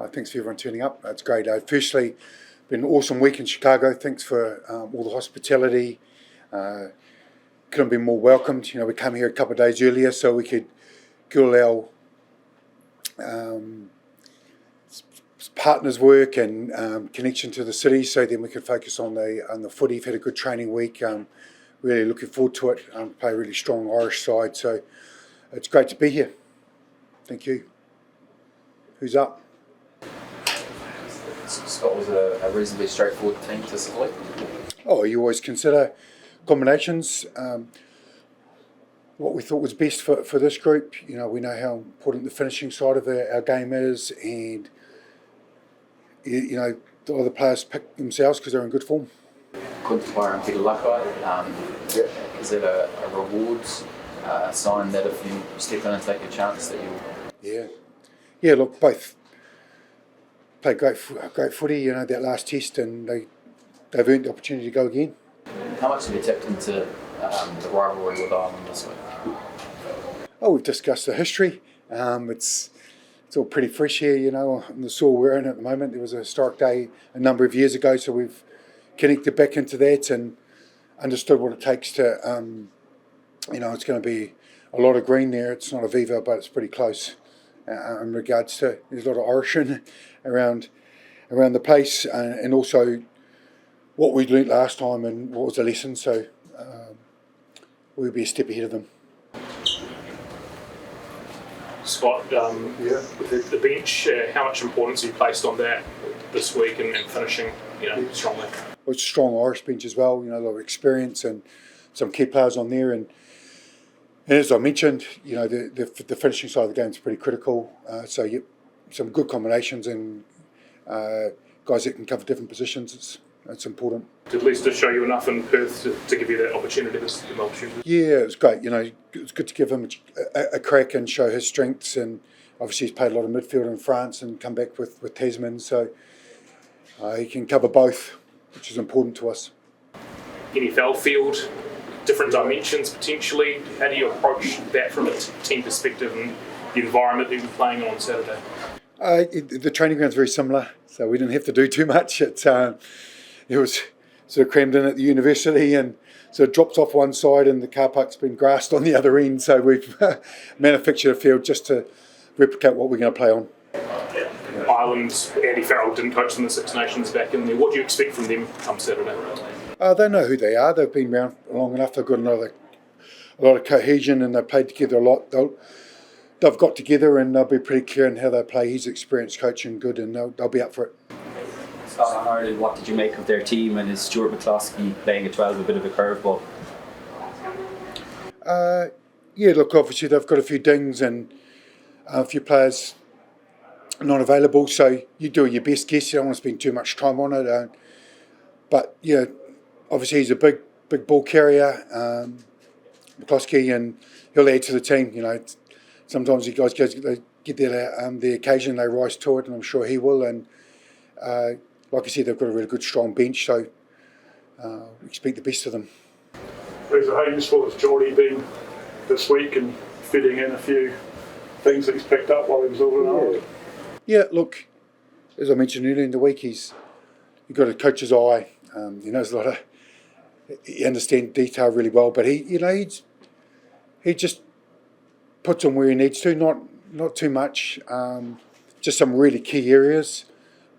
Thanks for everyone turning up. It's great. Firstly, been an awesome week in Chicago. Thanks for all the hospitality. Couldn't be more welcomed. We came here a couple of days earlier so we could kill our partners' work and connection to the city, so then we could focus on the footy. We've had a good training week. Really looking forward to it. Play a really strong Irish side, so it's great to be here. Thank you. Who's up? Scott was a reasonably straightforward team to select. Oh, you always consider combinations. What we thought was best for this group. We know how important the finishing side of our game is, and the other players pick themselves because they're in good form. Quinton and Peter Luckite. Is it a rewards sign that if you step in and take a chance that you'll... Yeah. Look, both played great footy. That last test, and they've earned the opportunity to go again. How much have you tapped into the rivalry with Ireland this week? Oh, we've discussed the history. It's all pretty fresh here, on the soil we're in at the moment. There was a historic day a number of years ago, so we've connected back into that and understood what it takes to, it's going to be a lot of green there. It's not a Viva, but it's pretty close in regards to, there's a lot of Irish around the place, and also what we learnt last time and what was the lesson, so we'll be a step ahead of them. Scott, with the bench, how much importance have you placed on that this week and finishing strongly? Well, it's a strong Irish bench as well, a lot of experience and some key players on there. And as I mentioned, the finishing side of the game is pretty critical. So some good combinations and guys that can cover different positions. It's important. At least to show you enough in Perth to give you that opportunity, Yeah, it was great. It's good to give him a crack and show his strengths. And obviously he's played a lot of midfield in France and come back with Tasman. So he can cover both, which is important to us. NFL field, different dimensions potentially. How do you approach that from a team perspective and the environment that you're playing on Saturday? The training ground's very similar, so we didn't have to do too much. It was sort of crammed in at the university, and so it drops off one side and the car park's been grassed on the other end, so we've manufactured a field just to replicate what we're going to play on. Ireland, Andy Farrell didn't coach them in the Six Nations back in there. What do you expect from them come Saturday? They know who they are. They've been around long enough. They've got a lot of cohesion, and they've played together a lot. They've got together, and they'll be pretty clear in how they play. He's experienced coach and good, and they'll be up for it. Scott, on Ireland, what did you make of their team, and is Stuart McCloskey playing a 12 a bit of a curveball? Look, obviously they've got a few dings and a few players not available, so you do your best guess. You don't want to spend too much time on it. But obviously he's a big ball carrier, McCloskey, and he'll add to the team. Sometimes you guys get the occasion, they rise to it, and I'm sure he will. And like I said, they've got a really good, strong bench, so we expect the best of them. Lisa, how useful has Geordie been this week and fitting in a few things that he's picked up while he was over in Ireland? Yeah, look, as I mentioned earlier in the week, he's got a coach's eye. He knows a lot of, he understands detail really well, but he just puts him where he needs to, not too much, just some really key areas,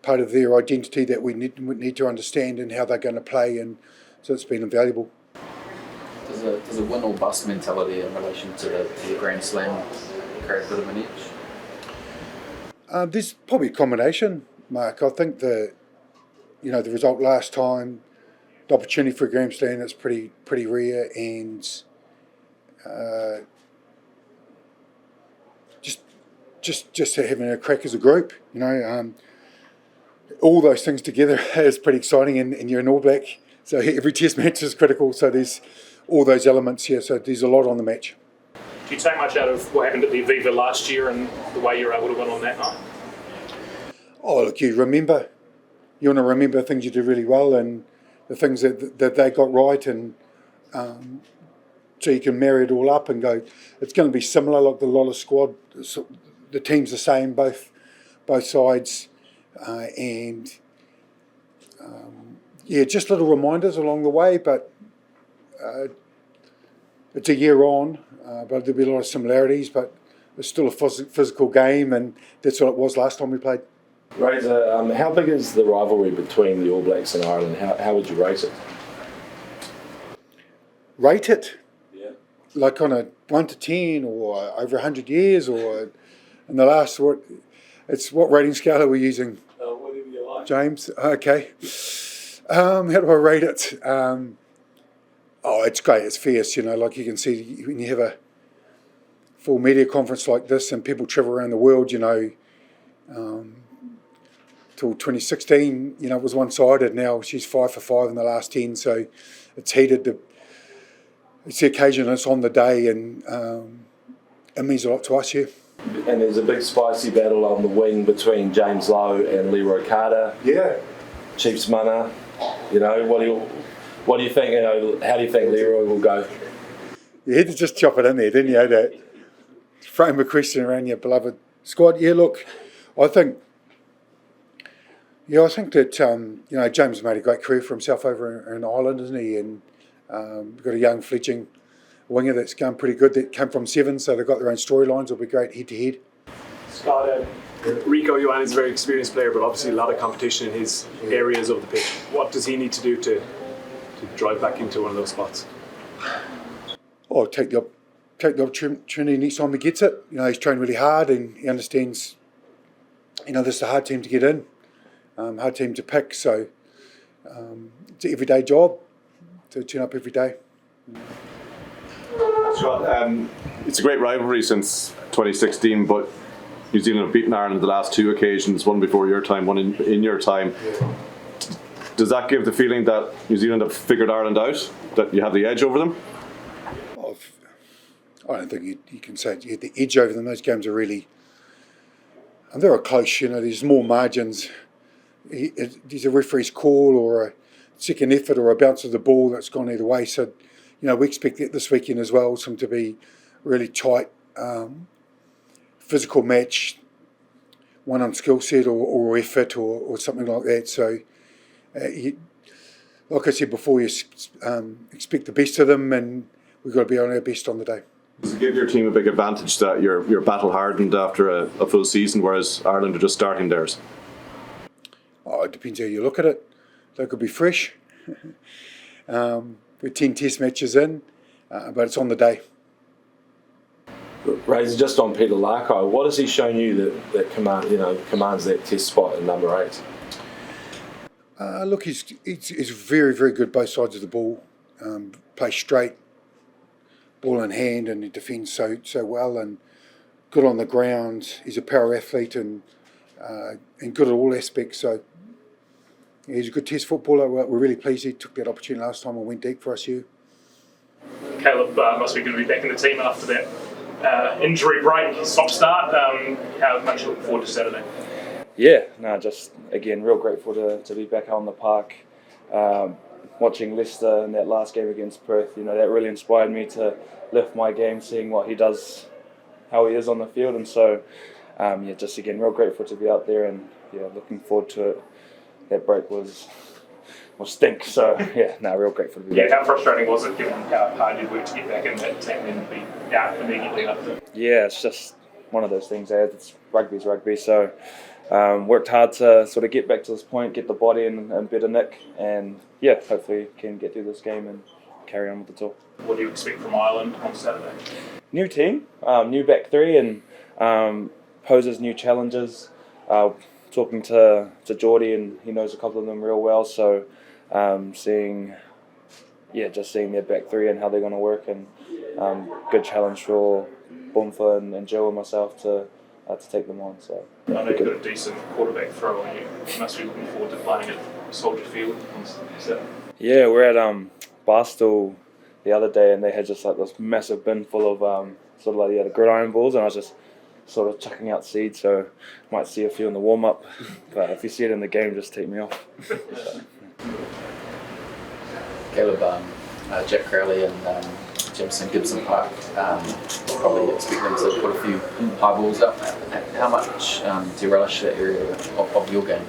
part of their identity that we need to understand and how they're going to play, and so it's been invaluable. Does a win or bust mentality in relation to the Grand Slam create a bit of an edge? There's probably a combination, Mark. I think the result last time, the opportunity for a Grand Slam, that's pretty rare, and just having a crack as a group, all those things together is pretty exciting, and you're an All Black, so every test match is critical, so there's all those elements here, so there's a lot on the match. Do you take much out of what happened at the Aviva last year and the way you're able to win on that night? Oh, look, you want to remember things you did really well and the things that they got right, and so you can marry it all up and go, it's going to be similar, like the Lola squad, the team's the same, both both sides, and just little reminders along the way. But it's a year on, but there'll be a lot of similarities. But it's still a physical game, and that's what it was last time we played. Razor, how big is the rivalry between the All Blacks and Ireland? How would you rate it? Rate it? Yeah. Like on a 1 to 10, or over 100 years, or in the last, what rating scale are we using? Whatever you like. James? Okay. How do I rate it? It's great. It's fierce, like you can see when you have a full media conference like this and people travel around the world, till 2016, it was one-sided. Now she's 5 for 5 in the last 10, so it's heated. It's the occasion, it's on the day, and it means a lot to us here. And there's a big spicy battle on the wing between James Lowe and Leroy Carter. Yeah. Chiefs Mana. What do you think? How do you think Leroy will go? You had to just chop it in there, didn't you? To frame a question around your beloved squad. Yeah, look, I think that James made a great career for himself over in Ireland, isn't he? And we've got a young fledgling winger that's going pretty good. That came from Sevens, so they've got their own storylines. It'll be great head to head. Scott, Rico Ioane is a very experienced player, but obviously a lot of competition in his areas of the pitch. What does he need to do to drive back into one of those spots? Take the opportunity next time he gets it. He's trained really hard, and he understands. This is a hard team to get in, hard team to pick. So it's an everyday job to turn up every day. Scott, it's a great rivalry since 2016, but New Zealand have beaten Ireland the last 2 occasions, one before your time, one in your time. Yeah. Does that give the feeling that New Zealand have figured Ireland out, that you have the edge over them? I don't think you can say you had the edge over them. Those games are really, and they're close. There's more margins. There's a referee's call or a second effort or a bounce of the ball that's gone either way. So, we expect that this weekend as well. Some to be really tight, physical match, one on skill set or effort or something like that. So, like I said before, you expect the best of them, and we've got to be on our best on the day. Does it give your team a big advantage that you're battle hardened after a full season, whereas Ireland are just starting theirs? It depends how you look at it. They could be fresh. We're 10 test matches in, but it's on the day. Razor, just on Peter Larko, what has he shown you that commands that test spot in number 8? Look, he's very, very good both sides of the ball. Plays straight, ball in hand, and he defends so well, and good on the ground. He's a power athlete and good at all aspects. So he's a good test footballer. We're really pleased he took that opportunity last time and went deep for us here. Caleb must be going to be back in the team after that injury break, stop start. How much you looking forward to Saturday? Yeah, just again, real grateful to be back on the park. Watching Leicester in that last game against Perth, that really inspired me to lift my game, seeing what he does, how he is on the field, and so just again, real grateful to be out there, and looking forward to it. That break was stink, so real grateful to be back. How frustrating was it, given how hard you worked to get back in that team and be out immediately after? Yeah, it's just one of those things. It's rugby's rugby, so worked hard to sort of get back to this point, get the body in better nick, and hopefully can get through this game and carry on with the tour. What do you expect from Ireland on Saturday? New team, new back three, and poses new challenges. Talking to Geordie, and he knows a couple of them real well, so seeing their back three and how they're going to work, and good challenge for Bonfa and Joe and myself to take them on. So I know you've got a decent quarterback throw, and you must be looking forward to playing at Soldier Field on Saturday. Yeah, we're at Barstool the other day, and they had just like this massive bin full of the gridiron balls, and I was just sort of chucking out seeds, so might see a few in the warm-up, but if you see it in the game, just take me off. Caleb, Jack Crowley and Gibson Park. Probably expect them to put a few high balls up. How much do you relish that area of your game?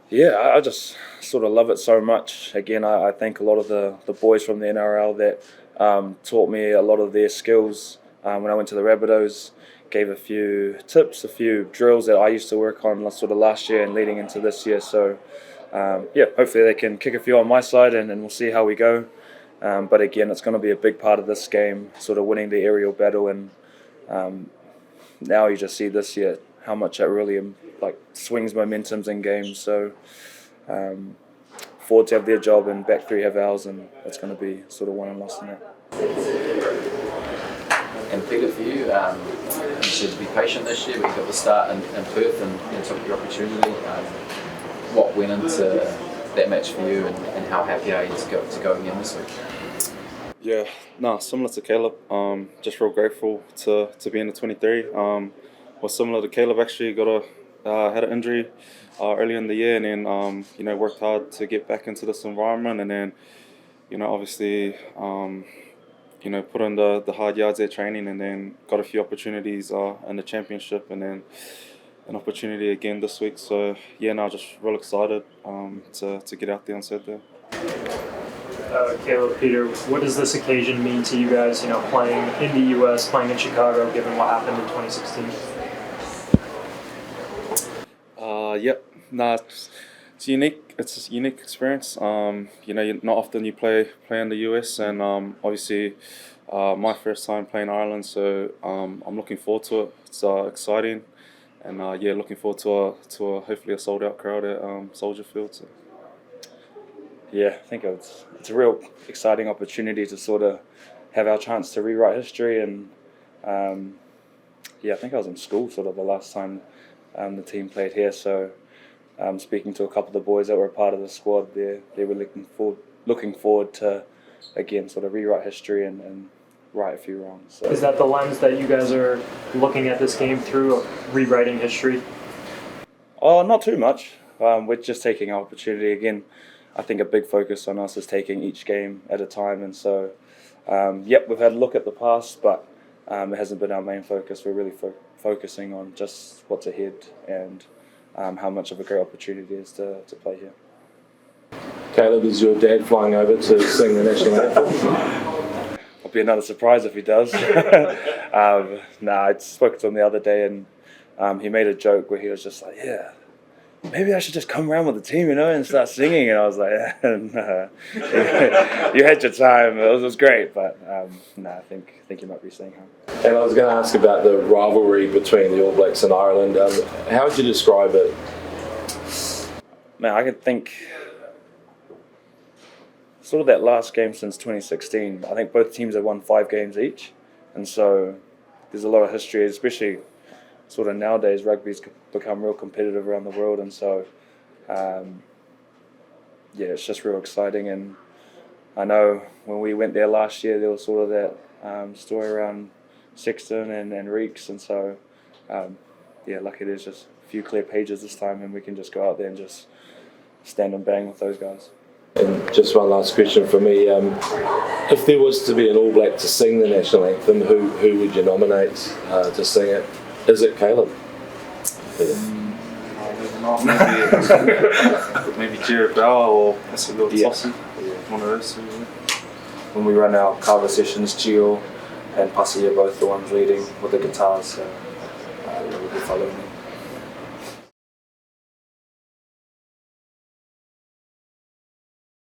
Yeah, I just sort of love it so much. Again, I thank a lot of the boys from the NRL that taught me a lot of their skills when I went to the Rabbitohs. Gave a few tips, a few drills that I used to work on sort of last year and leading into this year. So yeah, hopefully they can kick a few on my side and we'll see how we go. But again, it's going to be a big part of this game, sort of winning the aerial battle. And now you just see this year how much it really swings momentums in games. So forwards have their job and back three have ours, and it's going to be sort of won and lost in that. And Peter, for you, you should be patient this year, but you got the start in Perth and took your opportunity. What went into that match for you, and how happy are you to go again this week? Yeah, no, similar to Caleb. Just real grateful to be in the 23. Was similar to Caleb, actually had an injury early in the year, and then worked hard to get back into this environment, and then obviously put in the hard yards at training, and then got a few opportunities in the championship, and then an opportunity again this week. So yeah, no, just real excited to get out there on Saturday. Caleb, Peter, what does this occasion mean to you guys, playing in the US, playing in Chicago, given what happened in 2016? Yep. Nah, it's unique. It's a unique experience. Not often you play in the US, and obviously my first time playing Ireland, so I'm looking forward to it. It's exciting, and looking forward to hopefully a sold out crowd at Soldier Field. So. Yeah, I think it's a real exciting opportunity to sort of have our chance to rewrite history, and I think I was in school sort of the last time the team played here. So speaking to a couple of the boys that were a part of the squad, they were looking forward to again sort of rewrite history and right a few wrongs. So. Is that the lens that you guys are looking at this game through, of rewriting history? Oh, not too much. We're just taking our opportunity again. I think a big focus on us is taking each game at a time, and so we've had a look at the past, but it hasn't been our main focus. We're really focusing on just what's ahead and how much of a great opportunity it is to play here. Caleb, is your dad flying over to sing the national anthem? It'll be another surprise if he does. I spoke to him the other day, and he made a joke where he was just like, "Yeah, maybe I should just come around with the team, and start singing." And I was like, "No, you had your time. It was great, but I think you might be seeing him." And I was going to ask about the rivalry between the All Blacks and Ireland. How would you describe it? Man, I can think sort of that last game since 2016. I think both teams have won 5 games each, and so there's a lot of history, especially sort of nowadays. Rugby's become real competitive around the world, and so it's just real exciting. And I know when we went there last year, there was sort of that story around Sexton and Reeks, and so lucky there's just a few clear pages this time, and we can just go out there and just stand and bang with those guys. And just one last question for me. If there was to be an All Black to sing the national anthem, who would you nominate to sing it? Is it Caleb? Maybe Jared Bauer or Tossie. One of those. When we run our cover sessions, Gio and Passi are both the ones leading with the guitars, so we'll be following them.